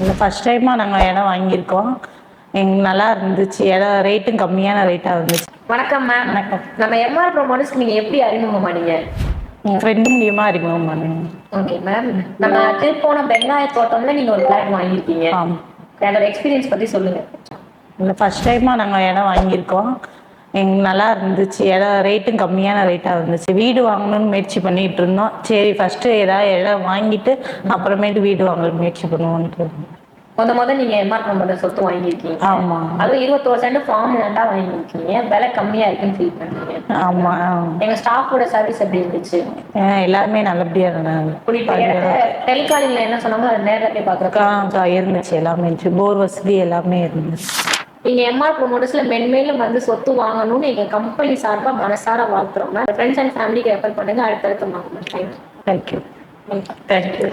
இல்லை ஃபஸ்ட் டைமாக நாங்கள் இடம் வாங்கியிருக்கோம். எங்களுக்கு நல்லா இருந்துச்சு. இடம் ரேட்டும் கம்மியான ரேட்டாக இருந்துச்சு. வணக்கம் மேம். வணக்கம். நம்ம எம்ஆர் ப்ரோமோட்டர்ஸ்க்கு நீங்கள் எப்படி அறிமுகமானீங்க? எங்கள் ஃப்ரெண்டு மூலியமாக அறிமுகம் பண்ணுங்க. Okay ma'am. நம்ம திருப்போணம் வெங்காய தோட்டம்ல நீங்கள் ஒரு பிளாட் வாங்கியிருக்கீங்க. ஆமாம். அதோட எக்ஸ்பீரியன்ஸ் பற்றி சொல்லுங்கள். இல்லை ஃபஸ்ட் டைமாக நாங்கள் இடம் வாங்கியிருக்கோம். எங்களுக்கு நல்லா இருந்துச்சு. இடம் ரேட்டும் கம்மியான ரேட்டாக இருந்துச்சு. வீடு வாங்கணும்னு முயற்சி பண்ணிகிட்டு இருந்தோம். சரி ஃபஸ்ட்டு ஏதாவது இடம் வாங்கிட்டு அப்புறமேட்டு வீடு வாங்க முயற்சி பண்ணுவோன்ட்டு. முதல் நீங்கள் எம்ஆர் ப்ரோமோட்டர் சொத்து வாங்கியிருக்கீங்க. ஆமாம். அதுவும் 21 சென்ட் ஃபார்ம் லேண்டாக வாங்கியிருக்கீங்க. விலை கம்மியாக இருக்குன்னு ஃபீல் பண்ணுறீங்க. ஆமாம். எங்கள் ஸ்டாஃபோட சர்வீஸ் எப்படி இருந்துச்சு? எல்லாருமே நல்லபடியாக இருந்தாங்க. டெலிகாலிங்கில் என்ன சொன்னாங்க அதை நேரில் போய் பார்க்குறக்கா இருந்துச்சு. எல்லாமே இருந்துச்சு. போர் வசதி எல்லாமே இருந்துச்சு. நீங்கள் எம்ஆர் ப்ரோமோட்டர்ஸில் மென்மேலும் வந்து சொத்து வாங்கணும்னு எங்கள் கம்பெனி சார்பாக மனசார வாழ்த்துறோம். ஃப்ரெண்ட்ஸ் அண்ட் ஃபேமிலிக்கு ரெஃபர் பண்ணுங்கள். அடுத்தடுத்து வாங்கணும். தேங்க்யூ. தேங்க்யூ. தேங்க்யூ.